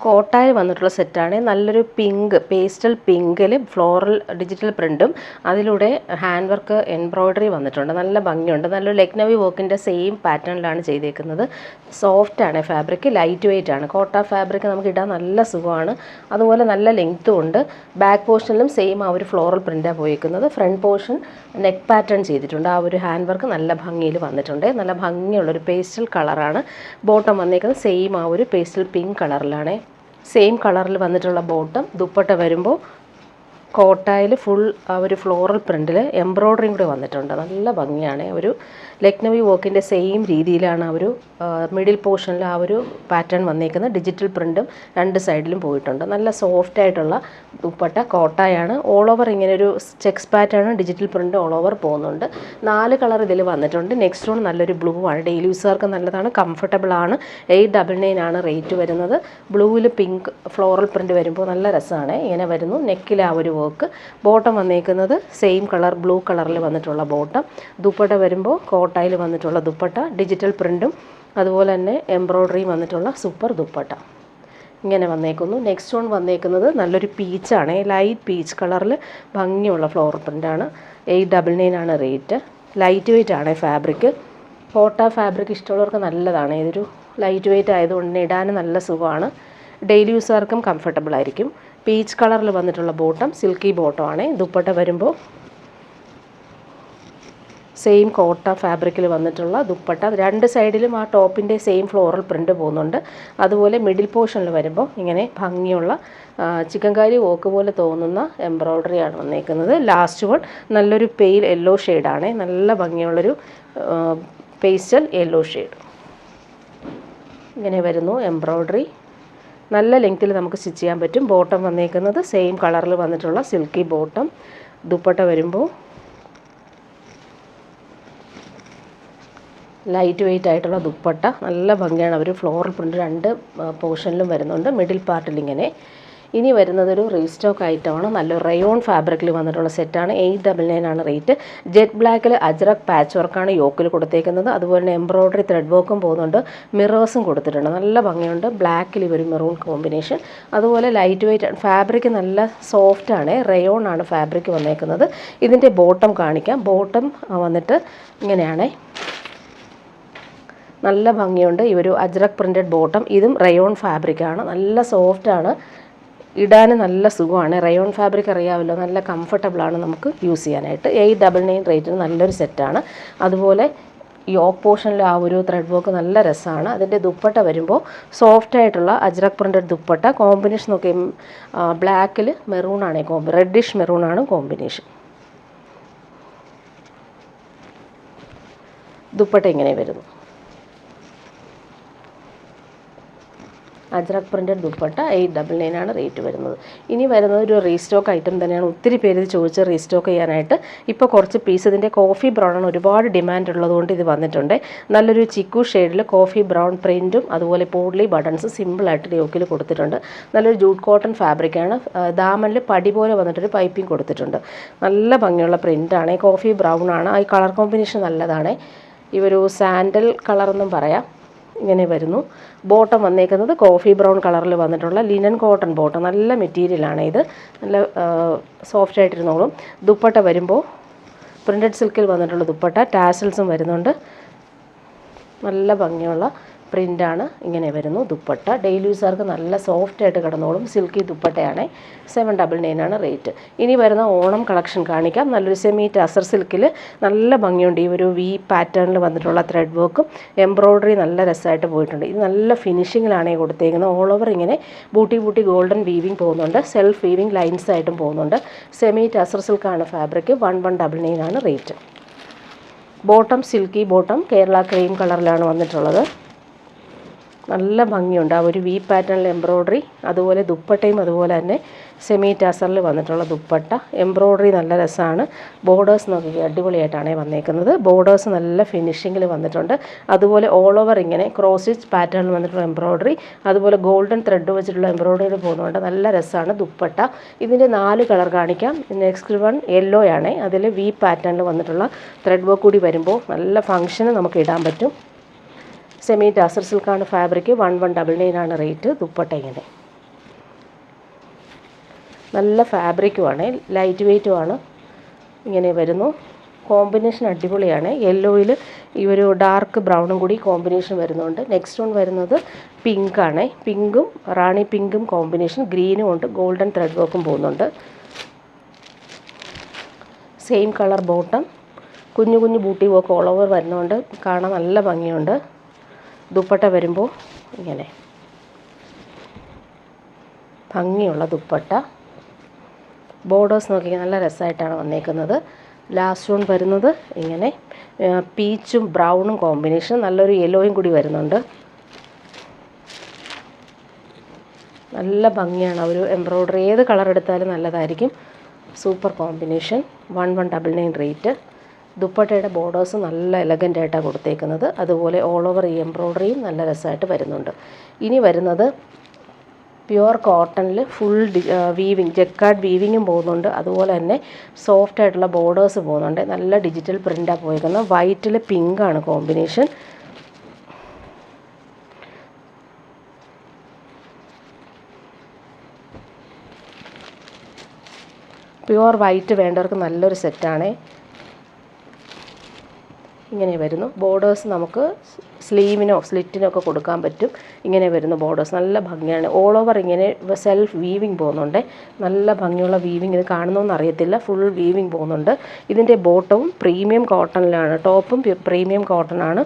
കോട്ടായിൽ വന്നിട്ടുള്ള സെറ്റാണ്. നല്ലൊരു പിങ്ക് പേസ്റ്റൽ പിങ്കിൽ ഫ്ലോറൽ ഡിജിറ്റൽ പ്രിൻറ്റും അതിലൂടെ ഹാൻഡ് വർക്ക് എംബ്രോയ്ഡറി വന്നിട്ടുണ്ട്. നല്ല ഭംഗിയുണ്ട്. നല്ലൊരു ലക്നവി വർക്കിൻ്റെ സെയിം പാറ്റേണിലാണ് ചെയ്തേക്കുന്നത്. സോഫ്റ്റാണ് ഫാബ്രിക്, ലൈറ്റ് വെയ്റ്റ് ആണ്. കോട്ട ഫാബ്രിക് നമുക്ക് ഇടാൻ നല്ല സുഖമാണ്. അതുപോലെ നല്ല ലെങ്ത്തും ഉണ്ട്. ബാക്ക് പോർഷനിലും സെയിം ആ ഒരു ഫ്ലോറൽ പ്രിൻറ്റാണ് പോയിരിക്കുന്നത്. ഫ്രണ്ട് പോർഷൻ നെക്ക് പാറ്റേൺ ചെയ്തിട്ടുണ്ട്. ആ ഒരു ഹാൻഡ് വർക്ക് നല്ല ഭംഗിയിൽ വന്നിട്ടുണ്ട്. നല്ല ഭംഗിയുള്ളൊരു പേസ്റ്റൽ കളറാണ്. ബോട്ടം വന്നേക്കുന്നത് സെയിം ആ ഒരു പേസ്റ്റൽ പിങ്ക് കളറിലാണ്. സെയിം കളറിൽ വന്നിട്ടുള്ള ബോട്ടം. ദുപ്പട്ട വരുമ്പോൾ കോട്ടായിൽ ഫുൾ ആ ഒരു ഫ്ലോറൽ പ്രിൻറ്റിൽ എംബ്രോയ്ഡറിയും കൂടെ വന്നിട്ടുണ്ട്. നല്ല ഭംഗിയാണ്. ഒരു ലക്നവി വർക്കിൻ്റെ സെയിം രീതിയിലാണ് ആ ഒരു മിഡിൽ പോർഷനിൽ ആ ഒരു പാറ്റേൺ വന്നേക്കുന്നത്. ഡിജിറ്റൽ പ്രിൻറ്റും രണ്ട് സൈഡിലും പോയിട്ടുണ്ട്. നല്ല സോഫ്റ്റ് ആയിട്ടുള്ള ദുപ്പട്ട കോട്ടായാണ്. ഓൾ ഓവർ ഇങ്ങനെ ഒരു checks pattern digital print all over പോകുന്നുണ്ട്. 4 കളർ ഇതിൽ വന്നിട്ടുണ്ട്. നെക്സ്റ്റ് വൺ നല്ലൊരു ബ്ലൂ ആണ്. ഡെയിലി യൂസുകാർക്ക് നല്ലതാണ്, കംഫർട്ടബിൾ ആണ്. 899 ആണ് റേറ്റ് വരുന്നത്. ബ്ലൂവിൽ പിങ്ക് ഫ്ലോറൽ പ്രിൻറ്റ് വരുമ്പോൾ നല്ല രസമാണ്. ഇങ്ങനെ വരുന്നു. നെക്കിൽ ആ ഒരു വർക്ക്. ബോട്ടം വന്നേക്കുന്നത് സെയിം കളർ ബ്ലൂ കളറിൽ വന്നിട്ടുള്ള ബോട്ടം. ദുപ്പട്ട വരുമ്പോൾ കോട്ടായിൽ വന്നിട്ടുള്ള ദുപ്പട്ട, ഡിജിറ്റൽ പ്രിൻറ്റും അതുപോലെ തന്നെ എംബ്രോയ്ഡറിയും വന്നിട്ടുള്ള സൂപ്പർ ദുപ്പട്ട ഇങ്ങനെ വന്നേക്കുന്നു. നെക്സ്റ്റ് വൺ വന്നേക്കുന്നത് നല്ലൊരു പീച്ചാണ്. ലൈറ്റ് പീച്ച് കളറിൽ ഭംഗിയുള്ള ഫ്ലോറൽ പ്രിൻ്റാണ്. 899 ആണ് റേറ്റ്. ലൈറ്റ് വെയ്റ്റ് ആണ് ഫാബ്രിക്. കോട്ട ഫാബ്രിക് ഇഷ്ടമുള്ളവർക്ക് നല്ലതാണ്. ഇതൊരു ലൈറ്റ് വെയ്റ്റ് ആയതുകൊണ്ട് ഇടാൻ നല്ല സുഖമാണ്. ഡെയിലി യൂസുകാർക്കും കംഫർട്ടബിൾ ആയിരിക്കും. പീച്ച് കളറിൽ വന്നിട്ടുള്ള ബോട്ടം സിൽക്കി ബോട്ടമാണ്. ദുപ്പട്ട വരുമ്പോൾ സെയിം കോട്ട ഫാബ്രിക്കിൽ വന്നിട്ടുള്ള ദുപ്പട്ട. രണ്ട് സൈഡിലും ആ ടോപ്പിൻ്റെ സെയിം ഫ്ലോറൽ പ്രിൻ്റ് പോകുന്നുണ്ട്. അതുപോലെ മിഡിൽ പോർഷനിൽ വരുമ്പോൾ ഇങ്ങനെ ഭംഗിയുള്ള ചിക്കൻകാരി വർക്ക് പോലെ തോന്നുന്ന എംബ്രോയ്ഡറിയാണ് വന്നേക്കുന്നത്. ലാസ്റ്റ് വൺ നല്ലൊരു പെയിൽ യെല്ലോ ഷെയ്ഡാണ്. നല്ല ഭംഗിയുള്ളൊരു പേസ്റ്റൽ യെല്ലോ ഷെയ്ഡ് ഇങ്ങനെ വരുന്നു. എംബ്രോയ്ഡറി നല്ല ലെങ്ത്തിൽ നമുക്ക് സ്റ്റിച്ച് ചെയ്യാൻ പറ്റും. ബോട്ടം വന്നേക്കുന്നത് സെയിം കളറിൽ വന്നിട്ടുള്ള സിൽക്കി ബോട്ടം. ദുപ്പട്ട വരുമ്പോൾ ലൈറ്റ് വെയ്റ്റ് ആയിട്ടുള്ള ദുപ്പട്ട. നല്ല ഭംഗിയാണ്. അവർ ഫ്ലോറൽ പ്രിൻ്റ് രണ്ട് പോർഷനിലും വരുന്നുണ്ട്. മിഡിൽ പാർട്ടിൽ ഇങ്ങനെ. ഇനി വരുന്നതൊരു റീസ്റ്റോക്ക് ഐറ്റമാണ്. നല്ല റയോൺ ഫാബ്രിക്കിൽ വന്നിട്ടുള്ള സെറ്റാണ്. 899 ആണ് റേറ്റ്. ജെറ്റ് ബ്ലാക്കിൽ അജ്രക് പാച്ച് വർക്കാണ് യോക്കിൽ കൊടുത്തേക്കുന്നത്. അതുപോലെ തന്നെ എംബ്രോയ്ഡറി ത്രെഡ് വർക്കും പോകുന്നുണ്ട്. മിറേഴ്സും കൊടുത്തിട്ടുണ്ട്. നല്ല ഭംഗിയുണ്ട്. ബ്ലാക്കിൽ ഒരു മെറൂൺ കോമ്പിനേഷൻ. അതുപോലെ ലൈറ്റ് വെയ്റ്റ് ഫാബ്രിക് നല്ല സോഫ്റ്റാണ്. റയോൺ ആണ് ഫാബ്രിക് വന്നേക്കുന്നത്. ഇതിൻ്റെ ബോട്ടം കാണിക്കാം. ബോട്ടം വന്നിട്ട് ഇങ്ങനെയാണ്. നല്ല ഭംഗിയുണ്ട്. ഈ ഒരു അജ്രക് പ്രിൻറ്റഡ് ബോട്ടം. ഇതും റയോൺ ഫാബ്രിക്കാണ്. നല്ല സോഫ്റ്റാണ്. ഇടാൻ നല്ല സുഖമാണ്. റയോൺ ഫാബ്രിക് അറിയാമല്ലോ, നല്ല കംഫർട്ടബിളാണ് നമുക്ക് യൂസ് ചെയ്യാനായിട്ട്. 899 റേറ്റിന് നല്ലൊരു സെറ്റാണ്. അതുപോലെ യോക്ക് പോർഷനിൽ ആ ഒരു ത്രെഡ് വർക്ക് നല്ല രസമാണ്. അതിൻ്റെ ദുപ്പട്ട വരുമ്പോൾ സോഫ്റ്റ് ആയിട്ടുള്ള അജ്രക് പ്രിൻറ്റഡ് ദുപ്പട്ട. കോമ്പിനേഷൻ നോക്കി ബ്ലാക്കിൽ മെറൂണാണ് റെഡിഷ് മെറൂണാണ് കോമ്പിനേഷൻ. ദുപ്പട്ട ഇങ്ങനെ വരുന്നു. അജ്രക് പ്രിൻറ്റഡ് ദുപ്പട്ട 899 ആണ് റേറ്റ് വരുന്നത്. ഇനി വരുന്നത് ഒരു റീസ്റ്റോക്ക് ഐറ്റം തന്നെയാണ്. ഒത്തിരി പേര് ഇത് ചോദിച്ച് റീസ്റ്റോക്ക് ചെയ്യാനായിട്ട് ഇപ്പോൾ കുറച്ച് പീസ്. ഇതിൻ്റെ കോഫി ബ്രൗൺ ആണ് ഒരുപാട് ഡിമാൻഡ് ഉള്ളതുകൊണ്ട് ഇത് വന്നിട്ടുണ്ട്. നല്ലൊരു ചിക്കു ഷെയ്ഡിൽ കോഫി ബ്രൗൺ പ്രിൻറ്റും അതുപോലെ പോഡ്ലി ബട്ടൺസ് സിമ്പിളായിട്ട് യോക്കിൽ കൊടുത്തിട്ടുണ്ട്. നല്ലൊരു ജൂട്ട് കോട്ടൺ ഫാബ്രിക്കാണ്. ദാമനിൽ പടി പോലെ വന്നിട്ടൊരു പൈപ്പിംഗ് കൊടുത്തിട്ടുണ്ട്. നല്ല ഭംഗിയുള്ള പ്രിൻ്റാണ്. കോഫി ബ്രൗൺ ആണ്. ഈ കളർ കോമ്പിനേഷൻ നല്ലതാണ്. ഈ ഒരു സാൻഡൽ കളറെന്നും പറയാം. ഇങ്ങനെ വരുന്നു. ബോട്ടം വന്നേക്കുന്നത് കോഫി ബ്രൗൺ കളറിൽ വന്നിട്ടുള്ള ലിനൻ കോട്ടൺ ബോട്ടം. നല്ല മെറ്റീരിയലാണ് ഇത്. നല്ല സോഫ്റ്റ് ആയിട്ടിരുന്നോളും. ദുപ്പട്ട വരുമ്പോൾ പ്രിൻറ്റഡ് സിൽക്കിൽ വന്നിട്ടുള്ള ദുപ്പട്ട. ടാസൽസും വരുന്നുണ്ട്. നല്ല ഭംഗിയുള്ള പ്രിൻ്റാണ്. ഇങ്ങനെ വരുന്നു ദുപ്പട്ട. ഡെയിലി യൂസുകാർക്ക് നല്ല സോഫ്റ്റായിട്ട് കിടന്നോളും. സിൽക്കി ദുപ്പട്ടയാണ്. 799 ആണ് റേറ്റ്. ഇനി വരുന്ന ഓണം കളക്ഷൻ കാണിക്കാം. നല്ലൊരു സെമി ടസർ സിൽക്കിൽ നല്ല ഭംഗിയുണ്ട്. ഈ ഒരു വി പാറ്റേണിൽ വന്നിട്ടുള്ള ത്രെഡ് വർക്കും എംബ്രോയ്ഡറി നല്ല രസമായിട്ട് പോയിട്ടുണ്ട്. ഇത് നല്ല ഫിനിഷിങ്ങിലാണ് കൊടുത്തേക്കുന്നത്. ഓൾ ഓവർ ഇങ്ങനെ ബൂട്ടി ഗോൾഡൻ വീവിങ് പോകുന്നുണ്ട്. സെൽഫ് വീവിങ് ലൈൻസ് ആയിട്ടും പോകുന്നുണ്ട്. സെമി ടസർ സിൽക്കാണ് ഫാബ്രിക്. 1199 ആണ് rate. Bottom silky bottom Kerala cream കളറിലാണ് വന്നിട്ടുള്ളത്. നല്ല ഭംഗിയുണ്ട്. ആ ഒരു വി പാറ്റേണിൽ എംബ്രോയ്ഡറി. അതുപോലെ ദുപ്പട്ടയും അതുപോലെ തന്നെ സെമി ടാസറിൽ വന്നിട്ടുള്ള ദുപ്പട്ട. എംബ്രോയ്ഡറി നല്ല രസമാണ്. ബോർഡേഴ്സ് നോക്കി അടിപൊളിയായിട്ടാണ് വന്നേക്കുന്നത്. ബോർഡേഴ്സ് നല്ല ഫിനിഷിങ്ങിൽ വന്നിട്ടുണ്ട്. അതുപോലെ ഓൾ ഓവർ ഇങ്ങനെ ക്രോസ് സ്റ്റിച്ച് പാറ്റേണിൽ വന്നിട്ടുള്ള എംബ്രോയ്ഡറി. അതുപോലെ ഗോൾഡൻ ത്രെഡ് വെച്ചിട്ടുള്ള എംബ്രോയ്ഡറി പോകുന്നുണ്ട്. നല്ല രസമാണ് ദുപ്പട്ട. ഇതിൻ്റെ 4 കളർ കാണിക്കാം. നെക്സ്റ്റ് വൺ യെല്ലോ ആണ്. അതിൽ വി പാറ്റേണിൽ വന്നിട്ടുള്ള ത്രെഡ് വർക്ക് കൂടി വരുമ്പോൾ നല്ല ഫങ്ഷന് നമുക്ക് ഇടാൻ പറ്റും. സെമി ടസർ സിൽക്കാണ് ഫാബ്രിക്. 1199 ആണ് റേറ്റ്. ദുപ്പട്ട ഇങ്ങനെ നല്ല ഫാബ്രിക്കുമാണ്, ലൈറ്റ് വെയ്റ്റുമാണ്. ഇങ്ങനെ വരുന്നു. കോമ്പിനേഷൻ അടിപൊളിയാണ്. യെല്ലോയിൽ ഈ ഒരു ഡാർക്ക് ബ്രൗണും കൂടി കോമ്പിനേഷൻ വരുന്നുണ്ട്. നെക്സ്റ്റ് വൺ വരുന്നത് പിങ്കാണ്. പിങ്കും റാണി പിങ്കും കോമ്പിനേഷൻ, ഗ്രീനും ഉണ്ട്, ഗോൾഡൻ ത്രെഡ് വർക്കും പോകുന്നുണ്ട്. സെയിം കളർ ബോട്ടം, കുഞ്ഞു കുഞ്ഞു ബൂട്ടി വർക്ക് ഓൾ ഓവർ വരുന്നുണ്ട്. കാണാൻ നല്ല ഭംഗിയുണ്ട്. ദുപ്പട്ട വരുമ്പോൾ ഇങ്ങനെ ഭംഗിയുള്ള ദുപ്പട്ട. ബോർഡേഴ്സ് നോക്കിയാൽ നല്ല രസമായിട്ടാണ് വന്നേക്കുന്നത്. ലാസ്റ്റ് വൺ വരുന്നത് ഇങ്ങനെ പീച്ചും ബ്രൗണും കോമ്പിനേഷൻ, നല്ലൊരു യെല്ലോയും കൂടി വരുന്നുണ്ട്. നല്ല ഭംഗിയാണ്. ഒരു എംബ്രോയ്ഡറി ഏത് കളർ എടുത്താലും നല്ലതായിരിക്കും. Super combination. 1199 റേറ്റ്. ദുപ്പട്ടയുടെ ബോർഡേഴ്സ് നല്ല എലഗൻ്റ് ആയിട്ടാണ് കൊടുത്തേക്കുന്നത്. അതുപോലെ ഓൾ ഓവർ ഈ എംബ്രോയ്ഡറിയും നല്ല രസമായിട്ട് വരുന്നുണ്ട്. ഇനി വരുന്നത് പ്യുവർ കോട്ടണിൽ ഫുൾ വീവിങ്, ജക്കാർഡ് വീവിങ്ങും പോകുന്നുണ്ട്. അതുപോലെ തന്നെ സോഫ്റ്റ് ആയിട്ടുള്ള ബോർഡേഴ്സ് പോകുന്നുണ്ട്. നല്ല ഡിജിറ്റൽ പ്രിൻ്റാണ് പോയിരിക്കുന്നത്. വൈറ്റിൽ പിങ്കാണ് കോമ്പിനേഷൻ. പ്യുവർ വൈറ്റ് വേണ്ടവർക്ക് നല്ലൊരു സെറ്റാണ്. ഇങ്ങനെ വരുന്നു. ബോർഡേഴ്സ് നമുക്ക് സ്ലീവിനോ സ്ലിറ്റിനോ ഒക്കെ കൊടുക്കാൻ പറ്റും. ഇങ്ങനെ വരുന്നു ബോർഡേഴ്സ്. നല്ല ഭംഗിയാണ്. ഓൾ ഓവർ ഇങ്ങനെ സെൽഫ് വീവിങ് പോകുന്നുണ്ട്. നല്ല ഭംഗിയുള്ള വീവിങ്. ഇത് കാണുന്നോന്ന് അറിയത്തില്ല, ഫുൾ വീവിങ് പോകുന്നുണ്ട്. ഇതിൻ്റെ ബോട്ടവും പ്രീമിയം കോട്ടണിലാണ്. ടോപ്പും പ്രീമിയം കോട്ടണാണ്.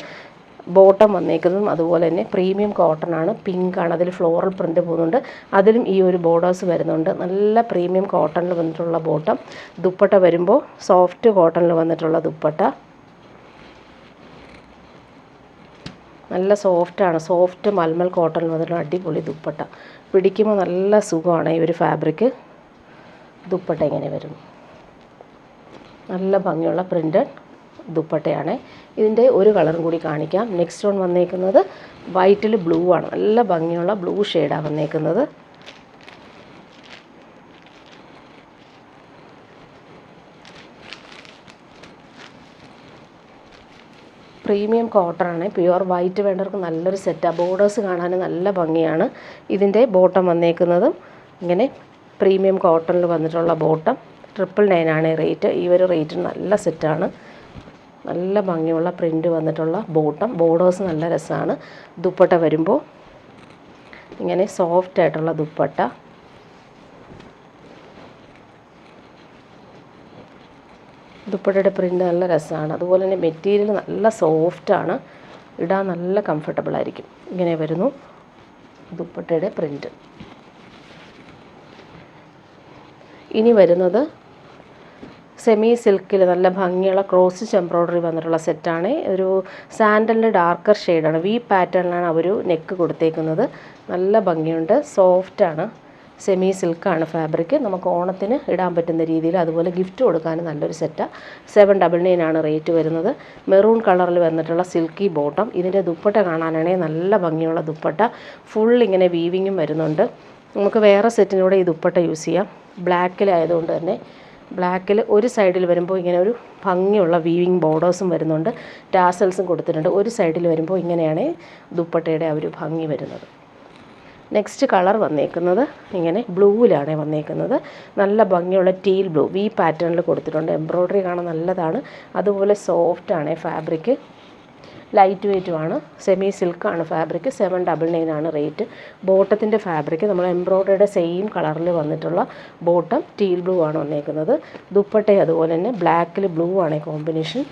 ബോട്ടം വന്നേക്കുന്നതും അതുപോലെ തന്നെ പ്രീമിയം കോട്ടണാണ്. പിങ്കാണ്. അതിൽ ഫ്ലോറൽ പ്രിൻ്റ് പോകുന്നുണ്ട്. അതിലും ഈ ഒരു ബോർഡേഴ്സ് വരുന്നുണ്ട്. നല്ല പ്രീമിയം കോട്ടണിൽ വന്നിട്ടുള്ള ബോട്ടം. ദുപ്പട്ട വരുമ്പോൾ സോഫ്റ്റ് കോട്ടണിൽ വന്നിട്ടുള്ള ദുപ്പട്ട. നല്ല സോഫ്റ്റാണ്. സോഫ്റ്റ് മൽമൽ കോട്ടണിൽ വന്നിട്ടുള്ള അടിപൊളി ദുപ്പട്ട. പിടിക്കുമ്പോൾ നല്ല സുഖമാണ് ഈ ഒരു ഫാബ്രിക്. ദുപ്പട്ട ഇങ്ങനെ വരും. നല്ല ഭംഗിയുള്ള പ്രിൻ്റഡ് ദുപ്പട്ടയാണ്. ഇതിൻ്റെ ഒരു കളറും കൂടി കാണിക്കാം. നെക്സ്റ്റ് വൺ വന്നേക്കുന്നത് വൈറ്റിൽ ബ്ലൂ ആണ്. നല്ല ഭംഗിയുള്ള ബ്ലൂ ഷെയ്ഡാണ് വന്നേക്കുന്നത്. പ്രീമിയം കോട്ടണാണ്. പ്യുവർ വൈറ്റ് വേണ്ടവർക്ക് നല്ലൊരു സെറ്റാണ്. ബോർഡേഴ്സ് കാണാൻ നല്ല ഭംഗിയാണ്. ഇതിൻ്റെ ബോട്ടം വന്നേക്കുന്നതും ഇങ്ങനെ പ്രീമിയം കോട്ടണിൽ വന്നിട്ടുള്ള ബോട്ടം. 999 ആണ് റേറ്റ്. ഈ ഒരു റേറ്റിന് നല്ല സെറ്റാണ്. നല്ല ഭംഗിയുള്ള പ്രിൻ്റ് വന്നിട്ടുള്ള ബോട്ടം. ബോർഡേഴ്സ് നല്ല രസമാണ്. ദുപ്പട്ട വരുമ്പോൾ ഇങ്ങനെ സോഫ്റ്റ് ആയിട്ടുള്ള ദുപ്പട്ട. ദുപ്പട്ടയുടെ പ്രിൻ്റ് നല്ല രസമാണ്. അതുപോലെ തന്നെ മെറ്റീരിയൽ നല്ല സോഫ്റ്റാണ്. ഇടാൻ നല്ല കംഫർട്ടബിൾ ആയിരിക്കും. ഇങ്ങനെ വരുന്നു ദുപ്പട്ടയുടെ പ്രിൻ്റ്. ഇനി വരുന്നത് സെമി സിൽക്കിൽ നല്ല ഭംഗിയുള്ള ക്രോസ് എംബ്രോയ്ഡറി വന്നിട്ടുള്ള സെറ്റാണ്. ഒരു സാൻഡലിൻ്റെ ഡാർക്കർ ഷെയ്ഡാണ്. വി പാറ്റേണിലാണ് അവർ നെക്ക് കൊടുത്തേക്കുന്നത്. നല്ല ഭംഗിയുണ്ട്. സോഫ്റ്റാണ്. സെമി സിൽക്കാണ് ഫാബ്രിക്. നമുക്ക് ഓണത്തിന് ഇടാൻ പറ്റുന്ന രീതിയിൽ, അതുപോലെ ഗിഫ്റ്റ് കൊടുക്കാൻ നല്ലൊരു സെറ്റാണ്. 799 ആണ് റേറ്റ് വരുന്നത്. മെറൂൺ കളറിൽ വന്നിട്ടുള്ള സിൽക്കി ബോട്ടം. ഇതിൻ്റെ ദുപ്പട്ട കാണാനാണെങ്കിൽ നല്ല ഭംഗിയുള്ള ദുപ്പട്ട. ഫുൾ ഇങ്ങനെ വീവിങ്ങും വരുന്നുണ്ട്. നമുക്ക് വേറെ സെറ്റിനൂടെ ഈ ദുപ്പട്ട യൂസ് ചെയ്യാം. ബ്ലാക്കിലായതുകൊണ്ട് തന്നെ ബ്ലാക്കിൽ ഒരു സൈഡിൽ വരുമ്പോൾ ഇങ്ങനെ ഒരു ഭംഗിയുള്ള വീവിങ് ബോർഡേഴ്സും വരുന്നുണ്ട്. ടാസൽസും കൊടുത്തിട്ടുണ്ട്. ഒരു സൈഡിൽ വരുമ്പോൾ ഇങ്ങനെയാണ് ദുപ്പട്ടയുടെ ആ ഒരു ഭംഗി വരുന്നത്. നെക്സ്റ്റ് കളർ വന്നേക്കുന്നത് ഇങ്ങനെ ബ്ലൂവിലാണ് വന്നേക്കുന്നത്. നല്ല ഭംഗിയുള്ള ടീൽ ബ്ലൂ വി പാറ്റേണിൽ കൊടുത്തിട്ടുണ്ട്. എംബ്രോയ്ഡറി കാണാൻ നല്ലതാണ്. അതുപോലെ സോഫ്റ്റാണ് ഫാബ്രിക്. ലൈറ്റ് വെയ്റ്റുമാണ്. സെമി സിൽക്കാണ് ഫാബ്രിക്. 799 ആണ് റേറ്റ്. ബോട്ടത്തിൻ്റെ ഫാബ്രിക് നമ്മൾ എംബ്രോയ്ഡറിയുടെ സെയിം കളറിൽ വന്നിട്ടുള്ള ബോട്ടം ടീൽ ബ്ലൂ ആണ് വന്നേക്കുന്നത്. ദുപ്പട്ട അതുപോലെ തന്നെ ബ്ലാക്കിൽ ബ്ലൂ ആണ് കോമ്പിനേഷൻ.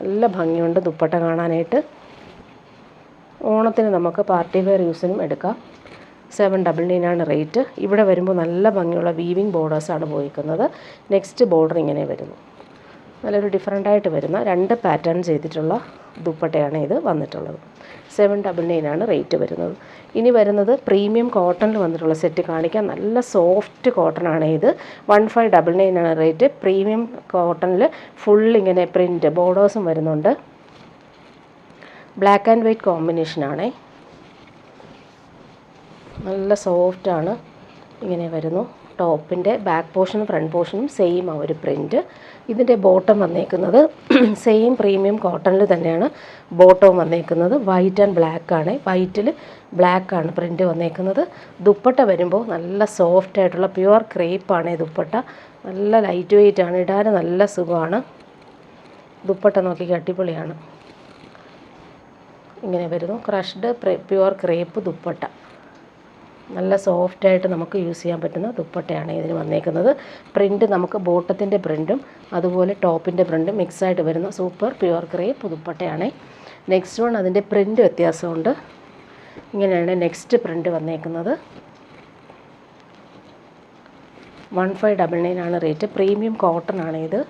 നല്ല ഭംഗിയുണ്ട് ദുപ്പട്ട കാണാനായിട്ട്. ഓണത്തിന് നമുക്ക് പാർട്ടി വെയർ യൂസിനും എടുക്കാം. 799 ആണ് റേറ്റ്. ഇവിടെ വരുമ്പോൾ നല്ല ഭംഗിയുള്ള വീവിങ് ബോർഡേഴ്സാണ് പോയിരിക്കുന്നത്. നെക്സ്റ്റ് ബോർഡർ ഇങ്ങനെ വരുന്നു. നല്ലൊരു ഡിഫറെൻ്റായിട്ട് വരുന്ന 2 പാറ്റേൺ ചെയ്തിട്ടുള്ള ദുപ്പട്ടയാണ് ഇത് വന്നിട്ടുള്ളത്. 799 ആണ് റേറ്റ് വരുന്നത്. ഇനി വരുന്നത് പ്രീമിയം കോട്ടണിൽ വന്നിട്ടുള്ള സെറ്റ് കാണിക്കാം. നല്ല സോഫ്റ്റ് കോട്ടണാണ് ഇത്. 1599 ആണ് റേറ്റ്. പ്രീമിയം കോട്ടണിൽ ഫുൾ ഇങ്ങനെ പ്രിൻ്റ് ബോർഡേഴ്സും വരുന്നുണ്ട്. ബ്ലാക്ക് ആൻഡ് വൈറ്റ് കോമ്പിനേഷനാണ്. നല്ല സോഫ്റ്റാണ്. ഇങ്ങനെ വരുന്നു. ടോപ്പിൻ്റെ ബാക്ക് പോർഷനും ഫ്രണ്ട് പോർഷനും സെയിം ആ ഒരു പ്രിൻറ്റ്. ഇതിൻ്റെ ബോട്ടം വന്നേക്കുന്നത് സെയിം പ്രീമിയം കോട്ടണിൽ തന്നെയാണ് ബോട്ടവും വന്നേക്കുന്നത്. വൈറ്റ് ആൻഡ് ബ്ലാക്ക് ആണ്, വൈറ്റിൽ ബ്ലാക്ക് ആണ് പ്രിൻറ്റ് വന്നേക്കുന്നത്. ദുപ്പട്ട വരുമ്പോൾ നല്ല സോഫ്റ്റ് ആയിട്ടുള്ള പ്യുവർ ക്രേപ്പാണ് ദുപ്പട്ട. നല്ല ലൈറ്റ് വെയിറ്റ് ആണ്, ഇടാൻ നല്ല സുഖമാണ്. ദുപ്പട്ട നോക്കി അടിപൊളിയാണ്. ഇങ്ങനെ വരുന്നു, ക്രഷ്ഡ് പ്യുവർ ക്രേപ്പ് ദുപ്പട്ട. നല്ല സോഫ്റ്റായിട്ട് നമുക്ക് യൂസ് ചെയ്യാൻ പറ്റുന്ന ദുപ്പട്ടയാണ് ഇതിന് വന്നേക്കുന്നത്. പ്രിൻറ്റ് നമുക്ക് ബോട്ടത്തിൻ്റെ പ്രിൻറ്റും അതുപോലെ ടോപ്പിൻ്റെ പ്രിൻറ്റും മിക്സായിട്ട് വരുന്ന സൂപ്പർ പ്യുവർ ക്രേപ്പ് ദുപ്പട്ടയാണ്. നെക്സ്റ്റ് വൺ അതിൻ്റെ പ്രിൻറ്റ് വ്യത്യാസമുണ്ട്. ഇങ്ങനെയാണ് നെക്സ്റ്റ് പ്രിൻറ്റ് വന്നേക്കുന്നത്. 1599 ആണ് റേറ്റ്. പ്രീമിയം കോട്ടൺ ആണ് ഇത്.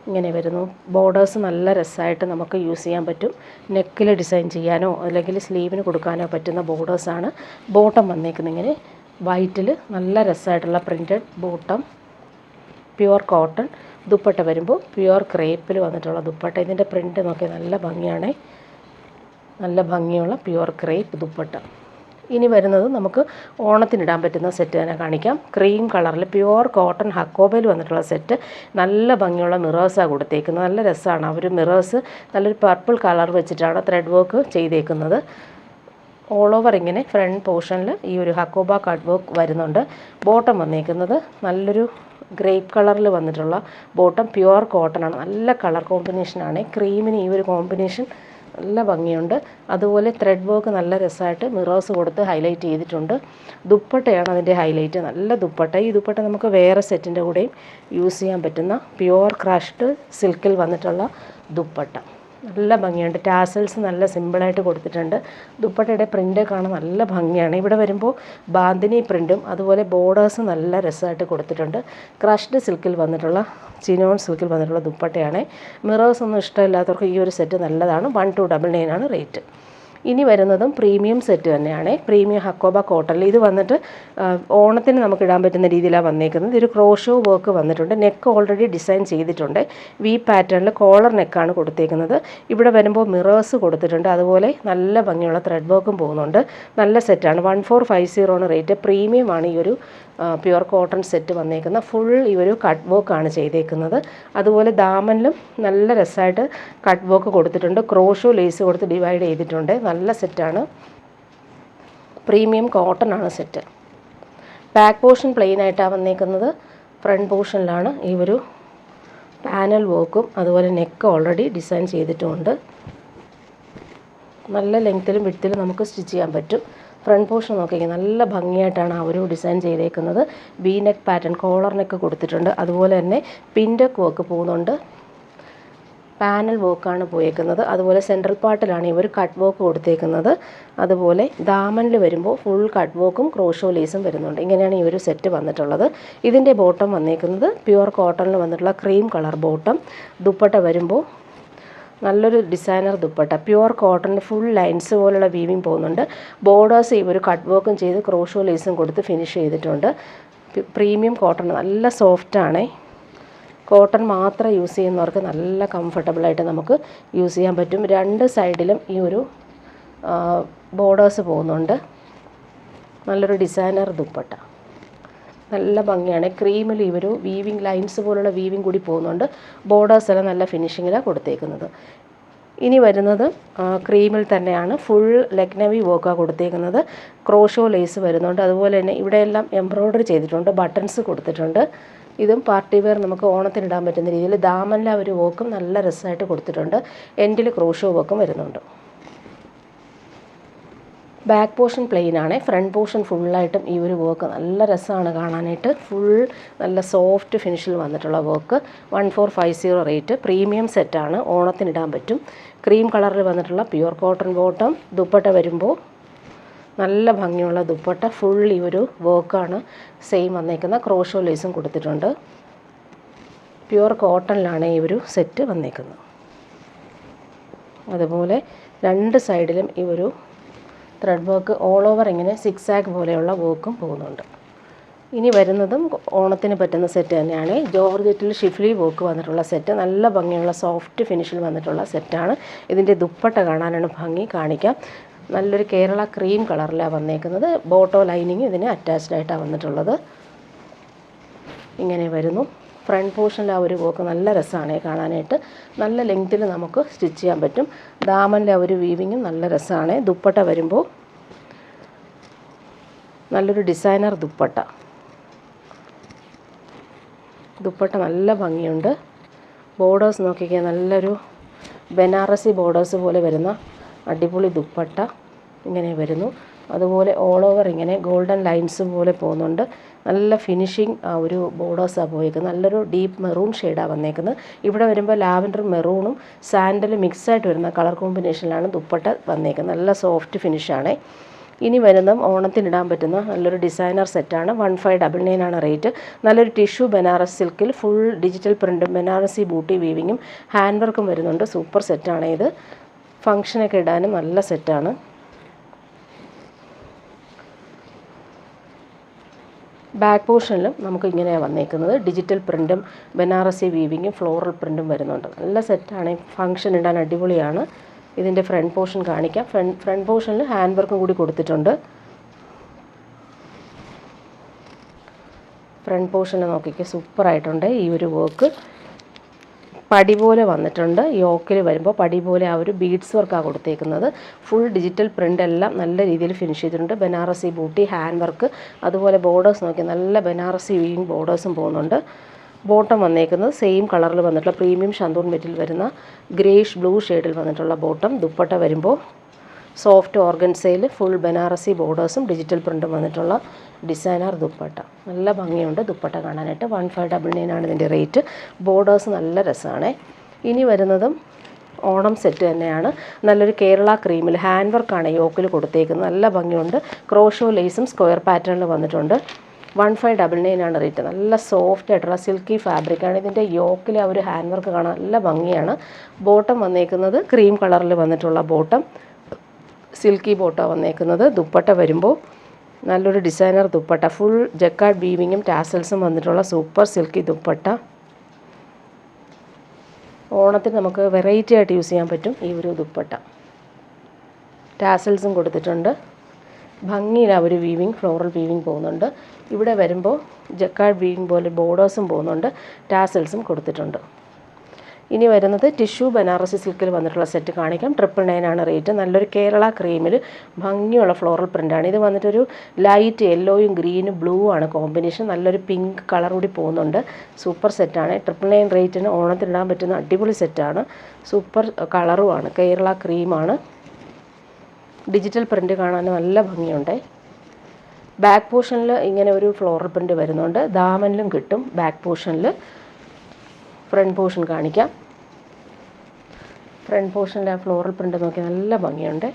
ഇങ്ങനെ വരുന്നു. ബോർഡേഴ്സ് നല്ല രസമായിട്ട് നമുക്ക് യൂസ് ചെയ്യാൻ പറ്റും. നെക്കിൽ ഡിസൈൻ ചെയ്യാനോ അല്ലെങ്കിൽ സ്ലീവിന് കൊടുക്കാനോ പറ്റുന്ന ബോർഡേഴ്സാണ്. ബോട്ടം വന്നേക്കുന്നത് ഇങ്ങനെ വൈറ്റിൽ നല്ല രസമായിട്ടുള്ള printed bottom, pure cotton. Dupatta വരുമ്പോൾ പ്യുവർ ക്രേപ്പിൽ വന്നിട്ടുള്ള ദുപ്പട്ട. ഇതിൻ്റെ പ്രിൻറ്റ് നോക്കി നല്ല ഭംഗിയാണ്, നല്ല ഭംഗിയുള്ള പ്യുവർ ക്രേപ്പ് ദുപ്പട്ട. ഇനി വരുന്നത് നമുക്ക് ഓണത്തിനിടാൻ പറ്റുന്ന സെറ്റ് തന്നെ കാണിക്കാം. ക്രീം കളറിൽ പ്യുവർ കോട്ടൺ ഹക്കോബയിൽ വന്നിട്ടുള്ള സെറ്റ്. നല്ല ഭംഗിയുള്ള മിറേഴ്സാണ് കൊടുത്തേക്കുന്നത്. നല്ല രസമാണ്. അവർ മിറേഴ്സ് നല്ലൊരു പർപ്പിൾ കളർ വെച്ചിട്ടാണ് ത്രെഡ് വർക്ക് ചെയ്തേക്കുന്നത്. ഓൾ ഓവർ ഇങ്ങനെ ഫ്രണ്ട് പോർഷനിൽ ഈ ഒരു ഹക്കോബ കട്ട് വർക്ക് വരുന്നുണ്ട്. ബോട്ടം വന്നേക്കുന്നത് നല്ലൊരു ഗ്രേപ്പ് കളറിൽ വന്നിട്ടുള്ള ബോട്ടം, പ്യുവർ കോട്ടൺ ആണ്. നല്ല കളർ കോമ്പിനേഷനാണ്. ക്രീമിന് ഈ ഒരു കോമ്പിനേഷൻ നല്ല ഭംഗിയുണ്ട്. അതുപോലെ ത്രെഡ് വർക്ക് നല്ല രസമായിട്ട് മിറേഴ്സ് കൊടുത്ത് ഹൈലൈറ്റ് ചെയ്തിട്ടുണ്ട്. ദുപ്പട്ടയാണ് അതിൻ്റെ ഹൈലൈറ്റ്. നല്ല ദുപ്പട്ട. ഈ ദുപ്പട്ട നമുക്ക് വേറെ സെറ്റിൻ്റെ കൂടെയും യൂസ് ചെയ്യാൻ പറ്റുന്ന പ്യുവർ ക്രഷ്ഡ് സിൽക്കിൽ വന്നിട്ടുള്ള ദുപ്പട്ട. നല്ല ഭംഗിയുണ്ട്. ടാസൽസ് നല്ല സിമ്പിളായിട്ട് കൊടുത്തിട്ടുണ്ട്. ദുപ്പട്ടയുടെ പ്രിൻ്റ് കാണാൻ നല്ല ഭംഗിയാണ്. ഇവിടെ വരുമ്പോൾ ബാന്തിനി പ്രിൻറ്റും അതുപോലെ ബോർഡേഴ്സ് നല്ല രസമായിട്ട് കൊടുത്തിട്ടുണ്ട്. ക്രഷ്ഡ് സിൽക്കിൽ വന്നിട്ടുള്ള ചിനോൺ സിൽക്കിൽ വന്നിട്ടുള്ള ദുപ്പട്ടയാണ്. മിറേഴ്സ് ഒന്നും ഇഷ്ടമില്ലാത്തവർക്ക് ഈ ഒരു സെറ്റ് നല്ലതാണ്. 1299 ആണ് റേറ്റ്. ഇനി വരുന്നതും പ്രീമിയം സെറ്റ് തന്നെയാണ്. പ്രീമിയം ഹക്കോബ കോട്ടണിൽ ഇത് വന്നിട്ട് ഓണത്തിന് നമുക്ക് ഇടാൻ പറ്റുന്ന രീതിയിലാണ് വന്നേക്കുന്നത്. ഇതൊരു ക്രോഷോ വർക്ക് വന്നിട്ടുണ്ട്. നെക്ക് ഓൾറെഡി ഡിസൈൻ ചെയ്തിട്ടുണ്ട്. വി പാറ്റേണിൽ കോളർ നെക്കാണ് കൊടുത്തേക്കുന്നത്. ഇവിടെ വരുമ്പോൾ മിറേഴ്സ് കൊടുത്തിട്ടുണ്ട്. അതുപോലെ നല്ല ഭംഗിയുള്ള ത്രെഡ് വർക്കും പോകുന്നുണ്ട്. നല്ല സെറ്റാണ്. 1450 ആണ് റേറ്റ്. പ്രീമിയം ആണ് ഈ ഒരു പ്യുവർ കോട്ടൺ സെറ്റ് വന്നേക്കുന്നത്. ഫുൾ ഈ ഒരു കട്ട് വർക്കാണ് ചെയ്തേക്കുന്നത്. അതുപോലെ ദാമനിലും നല്ല രസമായിട്ട് കട്ട് വർക്ക് കൊടുത്തിട്ടുണ്ട്. ക്രോഷോ ലേസ് കൊടുത്ത് ഡിവൈഡ് ചെയ്തിട്ടുണ്ട്. നല്ല സെറ്റാണ്. പ്രീമിയം കോട്ടൺ ആണ് സെറ്റ്. ബാക്ക് പോർഷൻ പ്ലെയിൻ ആയിട്ടാണ് വന്നേക്കുന്നത്. ഫ്രണ്ട് പോർഷനിലാണ് ഈ ഒരു പാനൽ വർക്കും അതുപോലെ നെക്ക് ഓൾറെഡി ഡിസൈൻ ചെയ്തിട്ടുമുണ്ട്. നല്ല ലെങ്ത്തിലും വിഡ്ത്തിലും നമുക്ക് സ്റ്റിച്ച് ചെയ്യാൻ പറ്റും. ഫ്രണ്ട് പോർഷൻ നോക്കിയാൽ നല്ല ഭംഗിയായിട്ടാണ് ആ ഒരു ഡിസൈൻ ചെയ്തേക്കുന്നത്. V neck pattern collar neck കൊടുത്തിട്ടുണ്ട്. അതുപോലെ തന്നെ പിൻഡക്ക് വർക്ക് പോകുന്നുണ്ട്. പാനൽ വർക്കാണ് പോയേക്കുന്നത്. അതുപോലെ സെൻട്രൽ പാർട്ടിലാണ് ഇവർ കട്ട് വർക്ക് കൊടുത്തേക്കുന്നത്. അതുപോലെ ദാമനിൽ വരുമ്പോൾ ഫുൾ കട്ട് വർക്കും ക്രോഷോ ലേസും വരുന്നുണ്ട്. ഇങ്ങനെയാണ് ഈ ഒരു സെറ്റ് വന്നിട്ടുള്ളത്. ഇതിൻ്റെ ബോട്ടം വന്നേക്കുന്നത് പ്യുവർ കോട്ടണിൽ വന്നിട്ടുള്ള ക്രീം കളർ ബോട്ടം. ദുപ്പട്ട വരുമ്പോൾ നല്ലൊരു ഡിസൈനർ ദുപ്പട്ട, പ്യുവർ കോട്ടണിൽ ഫുൾ ലൈൻസ് പോലുള്ള വീവിങ് പോകുന്നുണ്ട്. ബോർഡേഴ്സ് ഇവർ കട്ട് വർക്കും ചെയ്ത് ക്രോഷോ ലേസും കൊടുത്ത് ഫിനിഷ് ചെയ്തിട്ടുണ്ട്. പ്രീമിയം കോട്ടൺ നല്ല സോഫ്റ്റാണ്. കോട്ടൺ മാത്രം യൂസ് ചെയ്യുന്നവർക്ക് നല്ല കംഫർട്ടബിളായിട്ട് നമുക്ക് യൂസ് ചെയ്യാൻ പറ്റും. രണ്ട് സൈഡിലും ഈ ഒരു ബോർഡേഴ്സ് പോകുന്നുണ്ട്. നല്ലൊരു ഡിസൈനർ ദുപ്പട്ട, നല്ല ഭംഗിയാണ്. ക്രീമിൽ ഈ ഒരു വീവിങ് ലൈൻസ് പോലുള്ള വീവിങ് കൂടി പോകുന്നുണ്ട്. ബോർഡേഴ്സ് എല്ലാം നല്ല ഫിനിഷിങ്ങിലാണ് കൊടുത്തേക്കുന്നത്. ഇനി വരുന്നത് ക്രീമിൽ തന്നെയാണ്. ഫുൾ ലക്നവി വർക്കാണ് കൊടുത്തേക്കുന്നത്. ക്രോഷോ ലേസ് വരുന്നുണ്ട്. അതുപോലെ തന്നെ ഇവിടെയെല്ലാം എംബ്രോയ്ഡറി ചെയ്തിട്ടുണ്ട്. ബട്ടൺസ് കൊടുത്തിട്ടുണ്ട്. ഇതും പാർട്ടി വെയർ നമുക്ക് ഓണത്തിനിടാൻ പറ്റുന്ന രീതിയിൽ ദാമനിലെ ഒരു വർക്കും നല്ല രസമായിട്ട് കൊടുത്തിട്ടുണ്ട്. എൻഡിൽ ക്രോഷോ വർക്കും വരുന്നുണ്ട്. ബാക്ക് പോർഷൻ പ്ലെയിൻ ആണ്. ഫ്രണ്ട് പോർഷൻ ഫുള്ളായിട്ടും ഈ ഒരു വർക്ക് നല്ല രസമാണ് കാണാനായിട്ട്. ഫുൾ നല്ല സോഫ്റ്റ് ഫിനിഷിൽ വന്നിട്ടുള്ള വർക്ക്. 1450 റേറ്റ്. പ്രീമിയം സെറ്റാണ്. ഓണത്തിനിടാൻ പറ്റും. ക്രീം കളറിൽ വന്നിട്ടുള്ള പ്യുവർ കോട്ടൺ ബോട്ടം. ദുപ്പട്ട വരുമ്പോൾ നല്ല ഭംഗിയുള്ള ദുപ്പട്ട. ഫുൾ ഈ ഒരു വർക്കാണ് സെയിം വന്നേക്കുന്ന. ക്രോഷോ ലേസും കൊടുത്തിട്ടുണ്ട്. പ്യുവർ കോട്ടണിലാണ് ഈ ഒരു സെറ്റ് വന്നേക്കുന്നത്. അതുപോലെ രണ്ട് സൈഡിലും ഈ ഒരു ത്രെഡ് വർക്ക് ഓൾ ഓവർ ഇങ്ങനെ സിക്സാഗ് പോലെയുള്ള വർക്കും പോകുന്നുണ്ട്. ഇനി വരുന്നതും ഓണത്തിന് പറ്റുന്ന സെറ്റ് തന്നെയാണ്. ജോർജറ്റിൽ ഷിഫ്ലി വർക്ക് വന്നിട്ടുള്ള സെറ്റ്. നല്ല ഭംഗിയുള്ള സോഫ്റ്റ് ഫിനിഷിൽ വന്നിട്ടുള്ള സെറ്റാണ്. ഇതിൻ്റെ ദുപ്പട്ട കാണാനാണ് ഭംഗി. കാണിക്കാം. നല്ലൊരു കേരള ക്രീം കളറിലാണ് വന്നേക്കുന്നത്. ബോട്ടോ ലൈനിങ് ഇതിന് അറ്റാച്ച്ഡ് ആയിട്ടാണ് വന്നിട്ടുള്ളത്. ഇങ്ങനെ വരുന്നു. ഫ്രണ്ട് പോർഷനിൽ ആ ഒരു വർക്ക് നല്ല രസമാണ് കാണാനായിട്ട്. നല്ല ലെങ്ത്തിൽ നമുക്ക് സ്റ്റിച്ച് ചെയ്യാൻ പറ്റും. ദാമനിലെ ആ ഒരു വീവിങ്ങും നല്ല രസമാണ്. ദുപ്പട്ട വരുമ്പോൾ നല്ലൊരു ഡിസൈനർ ദുപ്പട്ട. ദുപ്പട്ട നല്ല ഭംഗിയുണ്ട്. ബോർഡേഴ്സ് നോക്കിക്കാൻ നല്ലൊരു ബനാറസി ബോർഡേഴ്സ് പോലെ വരുന്ന അടിപൊളി ദുപ്പട്ട ഇങ്ങനെ വരുന്നു. അതുപോലെ ഓൾ ഓവർ ഇങ്ങനെ ഗോൾഡൻ ലൈൻസ് പോലെ പോകുന്നുണ്ട്. നല്ല ഫിനിഷിങ് ആ ഒരു ബോർഡേഴ്സാണ് പോയേക്കുന്നത്. നല്ലൊരു ഡീപ്പ് മെറൂൺ ഷെയ്ഡാണ് വന്നേക്കുന്നത്. ഇവിടെ വരുമ്പോൾ ലാവൻഡറും മെറൂണും സാൻഡലും മിക്സായിട്ട് വരുന്ന കളർ കോമ്പിനേഷനിലാണ് ദുപ്പട്ട വന്നേക്കുന്നത്. നല്ല സോഫ്റ്റ് ഫിനിഷാണ്. ഇനി വരുന്നത് ഓണത്തിനിടാൻ പറ്റുന്ന നല്ലൊരു ഡിസൈനർ സെറ്റാണ്. 1599 ആണ് റേറ്റ്. നല്ലൊരു ടിഷ്യൂ ബനാറസ് സിൽക്കിൽ ഫുൾ ഡിജിറ്റൽ പ്രിൻറ്റും ബനാറസി ബൂട്ടി വീവിങ്ങും ഹാൻഡ് വർക്കും വരുന്നുണ്ട്. സൂപ്പർ സെറ്റാണ് ഇത്. ഫങ്ഷനൊക്കെ ഇടാനും നല്ല സെറ്റാണ്. ബാക്ക് പോർഷനിലും നമുക്ക് ഇങ്ങനെയാണ് വന്നേക്കുന്നത്. ഡിജിറ്റൽ പ്രിൻറ്റും ബനാറസി വീവിങ്ങും ഫ്ലോറൽ പ്രിൻറ്റും വരുന്നുണ്ട്. നല്ല സെറ്റാണ്. ഫങ്ഷൻ ഇടാൻ അടിപൊളിയാണ്. ഇതിൻ്റെ ഫ്രണ്ട് പോർഷൻ കാണിക്കാം. ഫ്രണ്ട് പോർഷനിൽ ഹാൻഡ് വർക്കും കൂടി കൊടുത്തിട്ടുണ്ട്. ഫ്രണ്ട് പോർഷനിൽ നോക്കിക്കുക, സൂപ്പറായിട്ടുണ്ട് ഈ ഒരു വർക്ക്. പടി പോലെ വന്നിട്ടുണ്ട്. യോക്കിൽ വരുമ്പോൾ പടി പോലെ ആ ഒരു ബീഡ്സ് വർക്കാണ് കൊടുത്തേക്കുന്നത്. ഫുൾ ഡിജിറ്റൽ പ്രിൻ്റ് എല്ലാം നല്ല രീതിയിൽ ഫിനിഷ് ചെയ്തിട്ടുണ്ട്. ബനാറസി ബൂട്ടി, ഹാൻഡ് വർക്ക്, അതുപോലെ ബോർഡേഴ്സ് നോക്കി നല്ല ബനാറസി വീവിങ് ബോർഡേഴ്സും പോകുന്നുണ്ട്. ബോട്ടം വന്നേക്കുന്നത് സെയിം കളറിൽ വന്നിട്ടുള്ള പ്രീമിയം ഷന്തൂൺ മെറ്റീരിയൽ വരുന്ന ഗ്രേഷ് ബ്ലൂ ഷെയ്ഡിൽ വന്നിട്ടുള്ള ബോട്ടം. ദുപ്പട്ട വരുമ്പോൾ സോഫ്റ്റ് ഓർഗൻസയിൽ ഫുൾ ബനാറസി ബോർഡേഴ്സും ഡിജിറ്റൽ പ്രിൻറ്റും വന്നിട്ടുള്ള ഡിസൈനർ ദുപ്പട്ട. നല്ല ഭംഗിയുണ്ട് ദുപ്പട്ട കാണാനായിട്ട്. 1599 ആണ് ഇതിൻ്റെ റേറ്റ്. ബോർഡേഴ്സ് നല്ല രസമാണ്. ഇനി വരുന്നതും ഓണം സെറ്റ് തന്നെയാണ്. നല്ലൊരു കേരള ക്രീമിൽ ഹാൻഡ് വർക്കാണ് യോക്കിൽ കൊടുത്തേക്കുന്നത്. നല്ല ഭംഗിയുണ്ട്. ക്രോഷോ ലേസും സ്ക്വയർ പാറ്റേണിൽ വന്നിട്ടുണ്ട്. 1599 ആണ് റേറ്റ്. നല്ല സോഫ്റ്റ് ആയിട്ടുള്ള സിൽക്കി ഫാബ്രിക്കാണ്. ഇതിൻ്റെ യോക്കിൽ ആ ഒരു ഹാൻഡ് വർക്ക് കാണാൻ നല്ല ഭംഗിയാണ്. ബോട്ടം വന്നേക്കുന്നത് ക്രീം കളറിൽ വന്നിട്ടുള്ള ബോട്ടം, സിൽക്കി ബോട്ടം വന്നേക്കുന്നത്. ദുപ്പട്ട വരുമ്പോൾ നല്ലൊരു ഡിസൈനർ ദുപ്പട്ട, ഫുൾ ജക്കാർഡ് വീവിങ്ങും ടാസൽസും വന്നിട്ടുള്ള സൂപ്പർ സിൽക്കി ദുപ്പട്ട. ഓണത്തിന് നമുക്ക് വെറൈറ്റി ആയിട്ട് യൂസ് ചെയ്യാൻ പറ്റും ഈ ഒരു ദുപ്പട്ട. ടാസൽസും കൊടുത്തിട്ടുണ്ട്. ഭംഗിയിൽ ആ ഒരു വീവിങ്, ഫ്ലോറൽ വീവിങ് പോകുന്നുണ്ട്. ഇവിടെ വരുമ്പോൾ ജക്കാർഡ് വീവിങ് പോലെ ബോർഡേഴ്സും പോകുന്നുണ്ട്. ടാസൽസും കൊടുത്തിട്ടുണ്ട്. ഇനി വരുന്നത് ടിഷ്യൂ ബനാറസി സിൽക്കിൽ വന്നിട്ടുള്ള സെറ്റ് കാണിക്കാം. 999 ആണ് റേറ്റ്. നല്ലൊരു കേരള ക്രീമിൽ ഭംഗിയുള്ള ഫ്ലോറൽ പ്രിൻ്റാണ്. ഇത് വന്നിട്ടൊരു ലൈറ്റ് യെല്ലോയും ഗ്രീനും ബ്ലൂ ആണ് കോമ്പിനേഷൻ. നല്ലൊരു പിങ്ക് കളർ കൂടി പോകുന്നുണ്ട്. സൂപ്പർ സെറ്റാണ്. 999 റേറ്റിന് ഓണത്തിനിടാൻ പറ്റുന്ന അടിപൊളി സെറ്റാണ്. സൂപ്പർ കളറുമാണ്. കേരള ക്രീമാണ്. ഡിജിറ്റൽ പ്രിൻ്റ് കാണാൻ നല്ല ഭംഗിയുണ്ട്. ബാക്ക് പോർഷനിൽ ഇങ്ങനെ ഒരു ഫ്ലോറൽ പ്രിൻ്റ് വരുന്നുണ്ട്. ദാമനിലും കിട്ടും ബാക്ക് പോർഷനിൽ. ഫ്രണ്ട് പോർഷൻ കാണിക്കാം. ഫ്രണ്ട് പോർഷനിൽ ആ ഫ്ലോറൽ പ്രിൻ്റ് നോക്കി നല്ല ഭംഗിയുണ്ട്.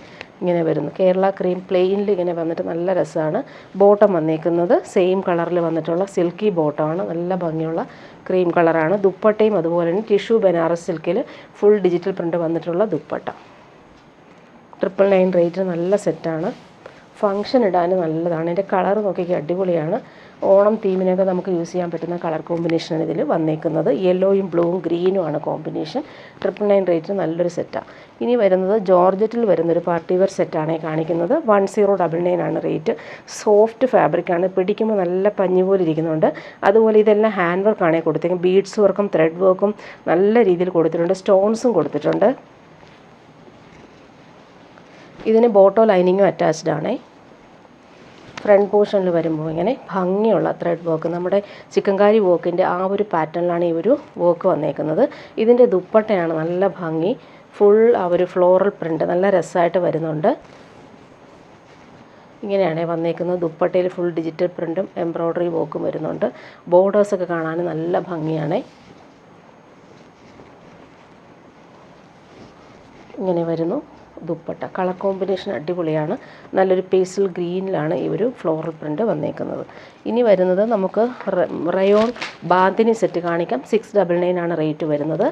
ഇങ്ങനെ വരുന്നു. കേരള ക്രീം പ്ലെയിനിൽ ഇങ്ങനെ വന്നിട്ട് നല്ല രസമാണ്. ബോട്ടം വന്നേക്കുന്നത് സെയിം കളറിൽ വന്നിട്ടുള്ള സിൽക്കി ബോട്ടമാണ്. നല്ല ഭംഗിയുള്ള ക്രീം കളറാണ്. ദുപ്പട്ടയും അതുപോലെ തന്നെ ടിഷ്യൂ ബനാറസ് സിൽക്കിൽ ഫുൾ ഡിജിറ്റൽ പ്രിൻ്റ് വന്നിട്ടുള്ള ദുപ്പട്ട. 999 റേറ്റ്. നല്ല സെറ്റാണ്. ഫങ്ഷൻ ഇടാൻ നല്ലതാണ്. ഇതിൻ്റെ കളർ നോക്കിക്കുക, അടിപൊളിയാണ്. ഓണം തീമിനൊക്കെ നമുക്ക് യൂസ് ചെയ്യാൻ പറ്റുന്ന കളർ കോമ്പിനേഷനാണ് ഇതിൽ വന്നേക്കുന്നത്. യെല്ലോയും ബ്ലൂവും ഗ്രീനും ആണ് കോമ്പിനേഷൻ. 999 റേറ്റ് നല്ലൊരു സെറ്റാണ്. ഇനി വരുന്നത് ജോർജറ്റിൽ വരുന്നൊരു പാർട്ടി വെയർ സെറ്റാണ് കാണിക്കുന്നത്. 1099 ആണ് റേറ്റ്. സോഫ്റ്റ് ഫാബ്രിക്കാണ്. പിടിക്കുമ്പോൾ നല്ല പഞ്ഞി പോലെ ഇരിക്കുന്നുണ്ട്. അതുപോലെ ഇതെല്ലാം ഹാൻഡ് വർക്കാണ് കൊടുത്തേക്കുന്നത്. ബീഡ്സ് വർക്കും ത്രെഡ് വർക്കും നല്ല രീതിയിൽ കൊടുത്തിട്ടുണ്ട്. സ്റ്റോൺസും കൊടുത്തിട്ടുണ്ട്. ഇതിന് ബോട്ടോ ലൈനിങ്ങും അറ്റാച്ച്ഡ് ആണ്. ഫ്രണ്ട് പോർഷനിൽ വരുമ്പോൾ ഇങ്ങനെ ഭംഗിയുള്ള ത്രെഡ് വർക്ക്, നമ്മുടെ ചിക്കൻകാരി വർക്കിൻ്റെ ആ ഒരു പാറ്റേണിലാണ് ഈ ഒരു വർക്ക് വന്നേക്കുന്നത്. ഇതിൻ്റെ ദുപ്പട്ടയാണ് നല്ല ഭംഗി. ഫുൾ ആ ഒരു ഫ്ലോറൽ പ്രിൻ്റ് നല്ല രസമായിട്ട് വരുന്നുണ്ട്. ഇങ്ങനെയാണ് വന്നേക്കുന്നത്. ദുപ്പട്ടയിൽ ഫുൾ ഡിജിറ്റൽ പ്രിൻറ്റും എംബ്രോയ്ഡറി വർക്കും വരുന്നുണ്ട്. ബോർഡേഴ്സൊക്കെ കാണാൻ നല്ല ഭംഗിയാണ്. ഇങ്ങനെ വരുന്നു ദുപ്പട്ട. കളർ കോമ്പിനേഷൻ അടിപൊളിയാണ്. നല്ലൊരു പേസ്റ്റൽ ഗ്രീനിലാണ് ഈ ഒരു ഫ്ലോറൽ പ്രിൻ്റ് വന്നേക്കുന്നത്. ഇനി വരുന്നത് നമുക്ക് റയോൺ ബാന്തിനി സെറ്റ് കാണിക്കാം. 699 ആണ് റേറ്റ് വരുന്നത്.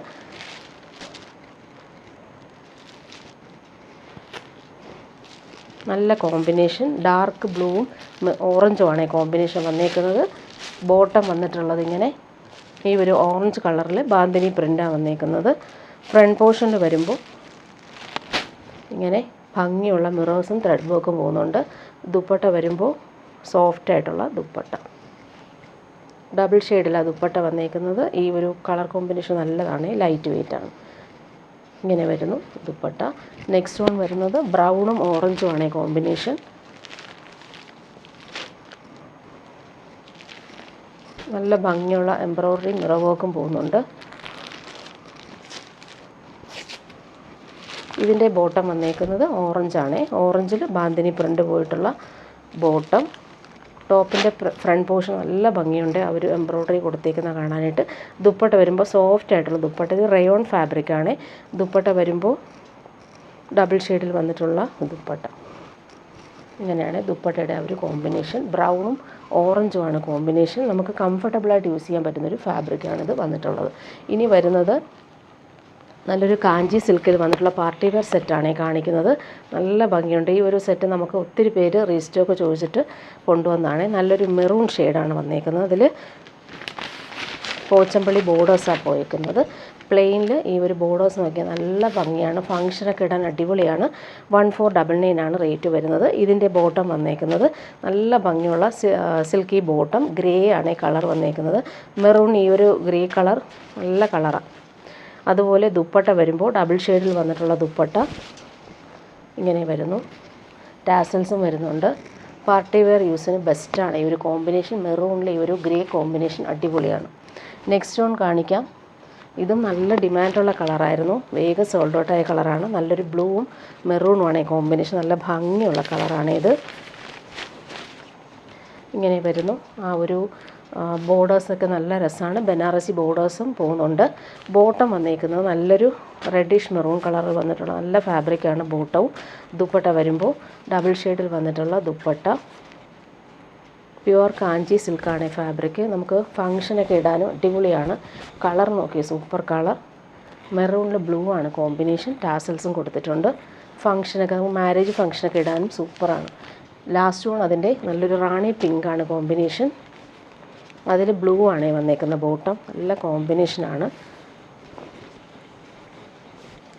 നല്ല കോമ്പിനേഷൻ. ഡാർക്ക് ബ്ലൂവും ഓറഞ്ചുമാണ് കോമ്പിനേഷൻ വന്നേക്കുന്നത്. ബോട്ടം വന്നിട്ടുള്ളത് ഇങ്ങനെ ഈ ഒരു ഓറഞ്ച് കളറിൽ ബാന്തിനി പ്രിൻ്റാണ് വന്നേക്കുന്നത്. ഫ്രണ്ട് പോർഷനിൽ വരുമ്പോൾ ഇങ്ങനെ ഭംഗിയുള്ള മിറേഴ്സും ത്രെഡ് വർക്കും പോകുന്നുണ്ട്. ദുപ്പട്ട വരുമ്പോൾ സോഫ്റ്റായിട്ടുള്ള ദുപ്പട്ട. ഡബിൾ ഷെയ്ഡിലാണ് ദുപ്പട്ട വന്നേക്കുന്നത്. ഈ ഒരു കളർ കോമ്പിനേഷൻ നല്ലതാണ്, ലൈറ്റ് വെയിറ്റ് ആണ്. ഇങ്ങനെ വരുന്നു ദുപ്പട്ട. നെക്സ്റ്റ് വൺ വരുന്നത് ബ്രൗണും ഓറഞ്ചും ആണ് കോമ്പിനേഷൻ. നല്ല ഭംഗിയുള്ള എംബ്രോയ്ഡറി മിറർ വർക്കും പോകുന്നുണ്ട്. ഇതിൻ്റെ ബോട്ടം വന്നേക്കുന്നത് ഓറഞ്ചാണ്. ഓറഞ്ചിൽ ബാന്തിനി പ്രിൻ്റ് പോയിട്ടുള്ള ബോട്ടം. ടോപ്പിൻ്റെ ഫ്രണ്ട് പോർഷൻ നല്ല ഭംഗിയുണ്ട്, അവർ എംബ്രോയ്ഡറി കൊടുത്തേക്കുന്ന കാണാനായിട്ട്. ദുപ്പട്ട വരുമ്പോൾ സോഫ്റ്റ് ആയിട്ടുള്ള ദുപ്പട്ട, ഇത് റയോൺ ഫാബ്രിക്കാണ്. ദുപ്പട്ട വരുമ്പോൾ ഡബിൾ ഷെയ്ഡിൽ വന്നിട്ടുള്ള ദുപ്പട്ട. ഇങ്ങനെയാണ് ദുപ്പട്ടയുടെ ആ ഒരു കോമ്പിനേഷൻ. ബ്രൗണും ഓറഞ്ചുമാണ് കോമ്പിനേഷൻ. നമുക്ക് കംഫർട്ടബിളായിട്ട് യൂസ് ചെയ്യാൻ പറ്റുന്നൊരു ഫാബ്രിക്കാണിത് വന്നിട്ടുള്ളത്. ഇനി വരുന്നത് നല്ലൊരു കാഞ്ചി സിൽക്കിൽ വന്നിട്ടുള്ള പാർട്ടി വെയർ സെറ്റാണ് കാണിക്കുന്നത്. നല്ല ഭംഗിയുണ്ട്. ഈ ഒരു സെറ്റ് നമുക്ക് ഒത്തിരി പേര് റീസ്റ്റോക്ക് ചോദിച്ചിട്ട് കൊണ്ടുവന്നതാണ്. നല്ലൊരു മെറൂൺ ഷെയ്ഡാണ് വന്നേക്കുന്നത്. അതിൽ പോച്ചമ്പള്ളി ബോർഡേഴ്സാണ് പോയേക്കുന്നത്. പ്ലെയിനിൽ ഈ ഒരു ബോർഡേഴ്സ് നോക്കിയാൽ നല്ല ഭംഗിയാണ്, ഫങ്ഷനൊക്കെ ഇടാൻ അടിപൊളിയാണ്. 1499 ആണ് റേറ്റ് വരുന്നത്. ഇതിൻ്റെ ബോട്ടം വന്നേക്കുന്നത് നല്ല ഭംഗിയുള്ള സിൽക്കി ബോട്ടം. ഗ്രേ ആണ് കളർ വന്നേക്കുന്നത്. മെറൂൺ ഈ ഒരു ഗ്രേ കളർ നല്ല കളറാണ്. അതുപോലെ ദുപ്പട്ട വരുമ്പോൾ ഡബിൾ ഷെയ്ഡിൽ വന്നിട്ടുള്ള ദുപ്പട്ട ഇങ്ങനെ വരുന്നു. ടാസൽസും വരുന്നുണ്ട്. പാർട്ടി വെയർ യൂസിന് ബെസ്റ്റാണ് ഈ ഒരു കോമ്പിനേഷൻ. മെറൂണിലെ ഈ ഒരു ഗ്രേ കോമ്പിനേഷൻ അടിപൊളിയാണ്. നെക്സ്റ്റ് വൺ കാണിക്കാം. ഇതും നല്ല ഡിമാൻഡുള്ള കളറായിരുന്നു, വേഗം സോൾഡ് ഔട്ട് ആയ കളറാണ്. നല്ലൊരു ബ്ലൂവും മെറൂണുമാണ് ഈ കോമ്പിനേഷൻ. നല്ല ഭംഗിയുള്ള കളറാണ് ഇത്. ഇങ്ങനെ വരുന്നു. ആ ഒരു ബോർഡേഴ്സൊക്കെ നല്ല രസമാണ്. ബനാറസി ബോർഡേഴ്സും പോകുന്നുണ്ട്. ബോട്ടം വന്നേക്കുന്നത് നല്ലൊരു റെഡിഷ് മെറൂൺ കളറിൽ വന്നിട്ടുള്ള നല്ല ഫാബ്രിക്കാണ് ബോട്ടവും. ദുപ്പട്ട വരുമ്പോൾ ഡബിൾ ഷെയ്ഡിൽ വന്നിട്ടുള്ള ദുപ്പട്ട. പ്യുവർ കാഞ്ചി സിൽക്കാണ് ഫാബ്രിക്. നമുക്ക് ഫങ്ഷനൊക്കെ ഇടാനും അടിപൊളിയാണ്. കളർ നോക്കി, സൂപ്പർ കളർ. മെറൂണിൽ ബ്ലൂ ആണ് കോമ്പിനേഷൻ. ടാസൽസും കൊടുത്തിട്ടുണ്ട്. ഫങ്ഷനൊക്കെ മാരേജ് ഫങ്ഷനൊക്കെ ഇടാനും സൂപ്പറാണ്. ലാസ്റ്റ് വൺ അതിൻ്റെ നല്ലൊരു റാണി പിങ്കാണ് കോമ്പിനേഷൻ. അതിൽ ബ്ലൂ ആണ് വന്നേക്കുന്ന ബോട്ടം. നല്ല കോമ്പിനേഷനാണ്.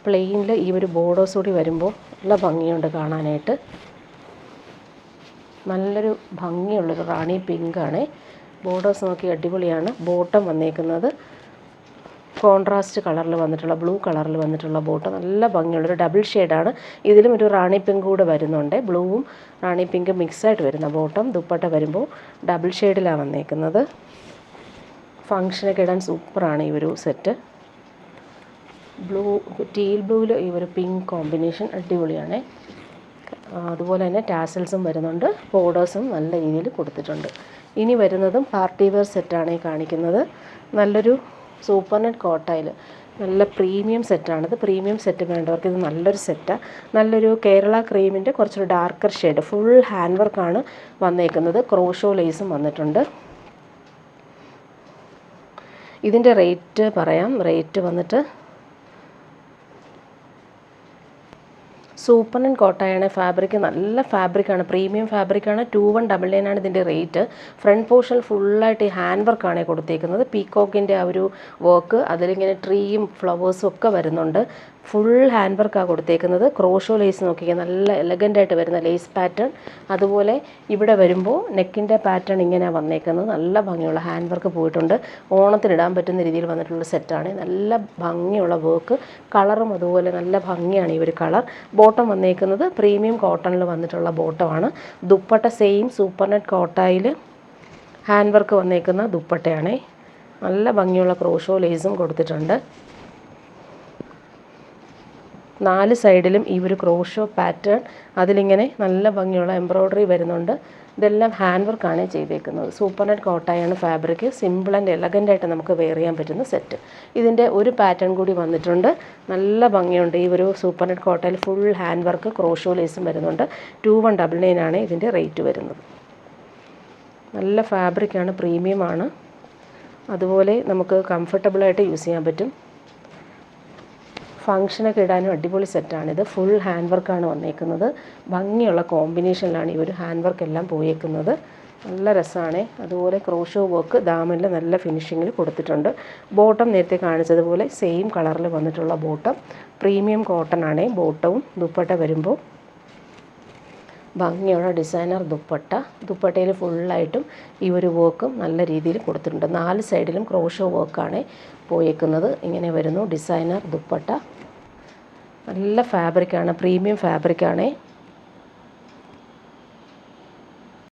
പ്ലെയിനിൽ ഈ ഒരു ബോർഡേഴ്സ് കൂടി വരുമ്പോൾ നല്ല ഭംഗിയുണ്ട് കാണാനായിട്ട്. നല്ലൊരു ഭംഗിയുള്ളൊരു റാണി പിങ്കാണ്. ബോർഡേഴ്സ് നോക്കി അടിപൊളിയാണ്. ബോട്ടം വന്നേക്കുന്നത് കോൺട്രാസ്റ്റ് കളറിൽ വന്നിട്ടുള്ള ബ്ലൂ കളറിൽ വന്നിട്ടുള്ള ബോട്ടം. നല്ല ഭംഗിയുള്ളൊരു ഡബിൾ ഷെയ്ഡാണ്. ഇതിലും ഒരു റാണി പിങ്ക് കൂടെ വരുന്നുണ്ട്. ബ്ലൂവും റാണി പിങ്കും മിക്സായിട്ട് വരുന്ന ബോട്ടം. ദുപ്പട്ട വരുമ്പോൾ ഡബിൾ ഷെയ്ഡിലാണ് വന്നേക്കുന്നത്. ഫങ്ഷനൊക്കെ ഇടാൻ സൂപ്പറാണ് ഈ ഒരു സെറ്റ്. ബ്ലൂ, ടീൽ ബ്ലൂവിൽ ഈ ഒരു പിങ്ക് കോമ്പിനേഷൻ അടിപൊളിയാണ്. അതുപോലെ തന്നെ ടാസൽസും വരുന്നുണ്ട്. ബോർഡേഴ്സും നല്ല രീതിയിൽ കൊടുത്തിട്ടുണ്ട്. ഇനി വരുന്നതും പാർട്ടി വെയർ സെറ്റാണ് കാണിക്കുന്നത്. നല്ലൊരു സൂപ്പർ നെറ്റ് കോട്ടയിൽ നല്ല പ്രീമിയം സെറ്റാണിത്. പ്രീമിയം സെറ്റ് വേണ്ടവർക്ക് ഇത് നല്ലൊരു സെറ്റാണ്. നല്ലൊരു കേരള ക്രീമിൻ്റെ കുറച്ചൊരു ഡാർക്കർ ഷെയ്ഡ്. ഫുൾ ഹാൻഡ് വർക്കാണ് വന്നേക്കുന്നത്. ക്രോഷോ ലേസും വന്നിട്ടുണ്ട്. ഇതിൻ്റെ റേറ്റ് പറയാം. റേറ്റ് വന്നിട്ട് സൂപ്പർ നെറ്റ് കോട്ടയാണ് ഫാബ്രിക്. നല്ല ഫാബ്രിക്കാണ്, പ്രീമിയം ഫാബ്രിക്കാണ്. 2199 ആണ് ഇതിൻ്റെ റേറ്റ്. ഫ്രണ്ട് പോർഷൻ ഫുള്ളായിട്ട് ഈ ഹാൻഡ് വർക്കാണ് കൊടുത്തേക്കുന്നത്. പീക്കോക്കിൻ്റെ ആ ഒരു വർക്ക്, അതിലിങ്ങനെ ട്രീയും ഫ്ലവേഴ്സും ഒക്കെ വരുന്നുണ്ട്. ഫുൾ ഹാൻഡ് വർക്കാണ് കൊടുത്തേക്കുന്നത്. ക്രോഷോ ലേസ് നോക്കിയാൽ നല്ല എലഗൻ്റായിട്ട് വരുന്ന ലേസ് പാറ്റേൺ. അതുപോലെ ഇവിടെ വരുമ്പോൾ നെക്കിൻ്റെ പാറ്റേൺ ഇങ്ങനെ വന്നേക്കുന്നത്. നല്ല ഭംഗിയുള്ള ഹാൻഡ് വർക്ക് പോയിട്ടുണ്ട്. ഓണത്തിനിടാൻ പറ്റുന്ന രീതിയിൽ വന്നിട്ടുള്ള സെറ്റാണ്. നല്ല ഭംഗിയുള്ള വർക്ക്. കളറും അതുപോലെ നല്ല ഭംഗിയാണ് ഈ ഒരു കളർ. ബോട്ടം വന്നേക്കുന്നത് പ്രീമിയം കോട്ടണിൽ വന്നിട്ടുള്ള ബോട്ടമാണ്. Dupatta same super net കോട്ടായിൽ hand work വന്നേക്കുന്ന ദുപ്പട്ടയാണ്. നല്ല ഭംഗിയുള്ള ക്രോഷോ ലേസും കൊടുത്തിട്ടുണ്ട്. 4 സൈഡിലും ഈ ഒരു ക്രോഷോ പാറ്റേൺ, അതിലിങ്ങനെ നല്ല ഭംഗിയുള്ള എംബ്രോയ്ഡറി വരുന്നുണ്ട്. ഇതെല്ലാം ഹാൻഡ് വർക്കാണ് ചെയ്തേക്കുന്നത്. സൂപ്പർ നെറ്റ് കോട്ടായാണ് ഫാബ്രിക്. സിമ്പിൾ ആൻഡ് എലഗൻ്റായിട്ട് നമുക്ക് വെയർ ചെയ്യാൻ പറ്റുന്ന സെറ്റ്. ഇതിൻ്റെ ഒരു പാറ്റേൺ കൂടി വന്നിട്ടുണ്ട്. നല്ല ഭംഗിയുണ്ട്. ഈ ഒരു സൂപ്പർ നെറ്റ് കോട്ടയിൽ ഫുൾ ഹാൻഡ് വർക്ക് ക്രോഷോ ലേസും വരുന്നുണ്ട്. 2199 ആണ് ഇതിൻ്റെ റേറ്റ് വരുന്നത്. നല്ല ഫാബ്രിക്കാണ്, പ്രീമിയമാണ്. അതുപോലെ നമുക്ക് കംഫർട്ടബിളായിട്ട് യൂസ് ചെയ്യാൻ പറ്റും. ഫങ്ഷനൊക്കെ ഇടാനും അടിപൊളി സെറ്റാണിത്. ഫുൾ ഹാൻഡ് വർക്കാണ് വന്നേക്കുന്നത്. ഭംഗിയുള്ള കോമ്പിനേഷനിലാണ് ഈ ഒരു ഹാൻഡ് വർക്ക് എല്ലാം പോയേക്കുന്നത്. നല്ല രസമാണ്. അതുപോലെ ക്രോഷോ വർക്ക് ദാമനിൽ നല്ല ഫിനിഷിങ്ങിൽ കൊടുത്തിട്ടുണ്ട്. ബോട്ടം നേരത്തെ കാണിച്ചതുപോലെ സെയിം കളറിൽ വന്നിട്ടുള്ള ബോട്ടം. പ്രീമിയം കോട്ടൺ ആണ് ബോട്ടവും. ദുപ്പട്ട വരുമ്പോൾ ഭംഗിയുള്ള ഡിസൈനർ ദുപ്പട്ടയിൽ ഫുള്ളായിട്ടും ഈ ഒരു വർക്കും നല്ല രീതിയിൽ കൊടുത്തിട്ടുണ്ട്. 4 സൈഡിലും ക്രോഷോ വർക്കാണ് പോയേക്കുന്നത്. ഇങ്ങനെ വരുന്നു ഡിസൈനർ ദുപ്പട്ട. നല്ല ഫാബ്രിക്കാണ്, പ്രീമിയം ഫാബ്രിക്കാണ്.